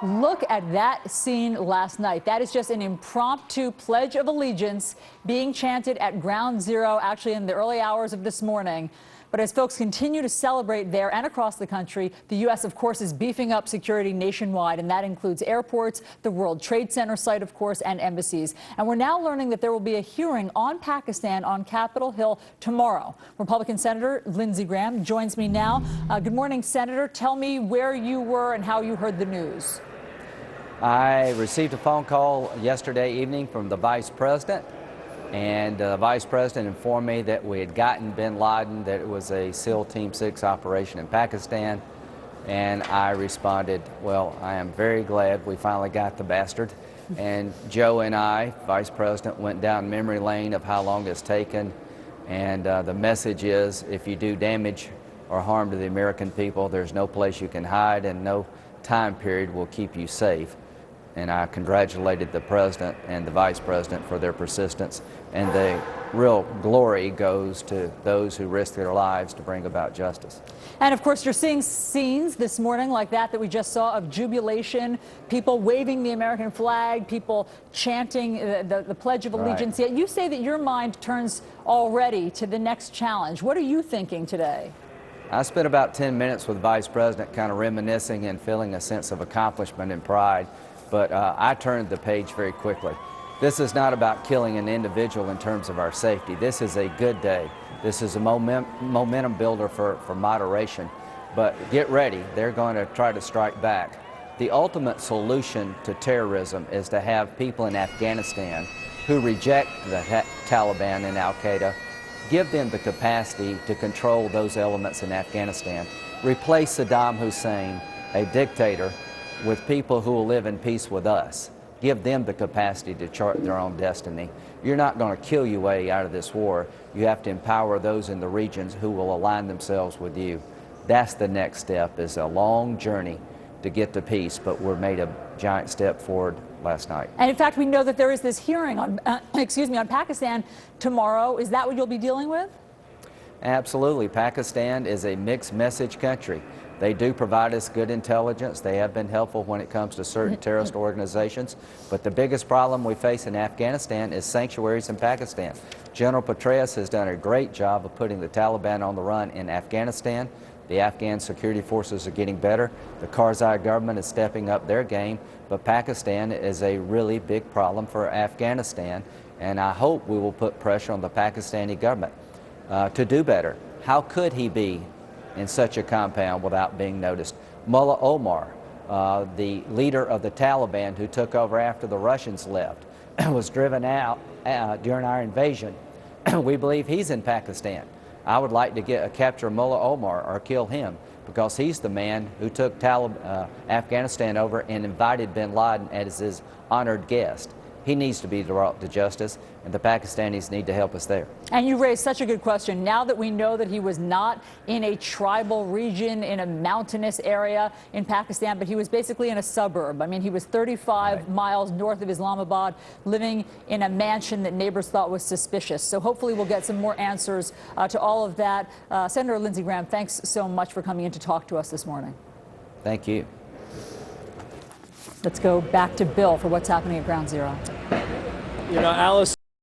Look at that scene last night. That is just an impromptu Pledge of Allegiance being chanted at Ground Zero, actually in the early hours of this morning. But as folks continue to celebrate there and across the country, the U.S., of course, is beefing up security nationwide, and that includes airports, the World Trade Center site, of course, and embassies. And we're now learning that there will be a hearing on Pakistan on Capitol Hill tomorrow. Republican Senator Lindsey Graham joins me now. Good morning, Senator. Tell me where you were and how you heard the news. I received a phone call yesterday evening from the Vice President, and the Vice President informed me that we had gotten bin Laden, that it was a SEAL Team 6 operation in Pakistan, and I responded, well, I am very glad we finally got the bastard. And Joe and I, Vice President, went down memory lane of how long it's taken, and the message is, if you do damage or harm to the American people, there's no place you can hide and no time period will keep you safe. And I congratulated the President and the Vice President for their persistence. And the real glory goes to those who risk their lives to bring about justice. And of course, you're seeing scenes this morning like that we just saw of jubilation, people waving the American flag, people chanting the Pledge of Allegiance. Right. Yet you say that your mind turns already to the next challenge. What are you thinking today? I spent about 10 minutes with the Vice President kind of reminiscing and feeling a sense of accomplishment and pride. But I turned the page very quickly. This is not about killing an individual in terms of our safety. This is a good day. This is a momentum builder for moderation. But get ready, they're going to try to strike back. The ultimate solution to terrorism is to have people in Afghanistan who reject the Taliban and Al-Qaeda, give them the capacity to control those elements in Afghanistan, replace Saddam Hussein, a dictator, with people who will live in peace with us. Give them the capacity to chart their own destiny. You're not going to kill your way out of this war. You have to empower those in the regions who will align themselves with you. That's the next step. It's a long journey to get to peace, but we made a giant step forward last night. And in fact, we know that there is this hearing on, on Pakistan tomorrow. Is that what you'll be dealing with? Absolutely. Pakistan is a mixed message country. They do provide us good intelligence. They have been helpful when it comes to certain terrorist organizations. But the biggest problem we face in Afghanistan is sanctuaries in Pakistan. General Petraeus has done a great job of putting the Taliban on the run in Afghanistan. The Afghan security forces are getting better. The Karzai government is stepping up their game. But Pakistan is a really big problem for Afghanistan. And I hope we will put pressure on the Pakistani government to do better. How could he be in such a compound without being noticed? Mullah Omar, the leader of the Taliban who took over after the Russians left, was driven out during our invasion. We believe he's in Pakistan. I would like to capture Mullah Omar or kill him, because he's the man who took Afghanistan over and invited bin Laden as his honored guest. He needs to be brought to justice, and the Pakistanis need to help us there. And you raised such a good question. Now that we know that he was not in a tribal region, in a mountainous area in Pakistan, but he was basically in a suburb. I mean, he was 35 miles north of Islamabad, living in a mansion that neighbors thought was suspicious. So hopefully we'll get some more answers to all of that. Senator Lindsey Graham, thanks so much for coming in to talk to us this morning. Thank you. Let's go back to Bill for what's happening at Ground Zero. You know, Alice.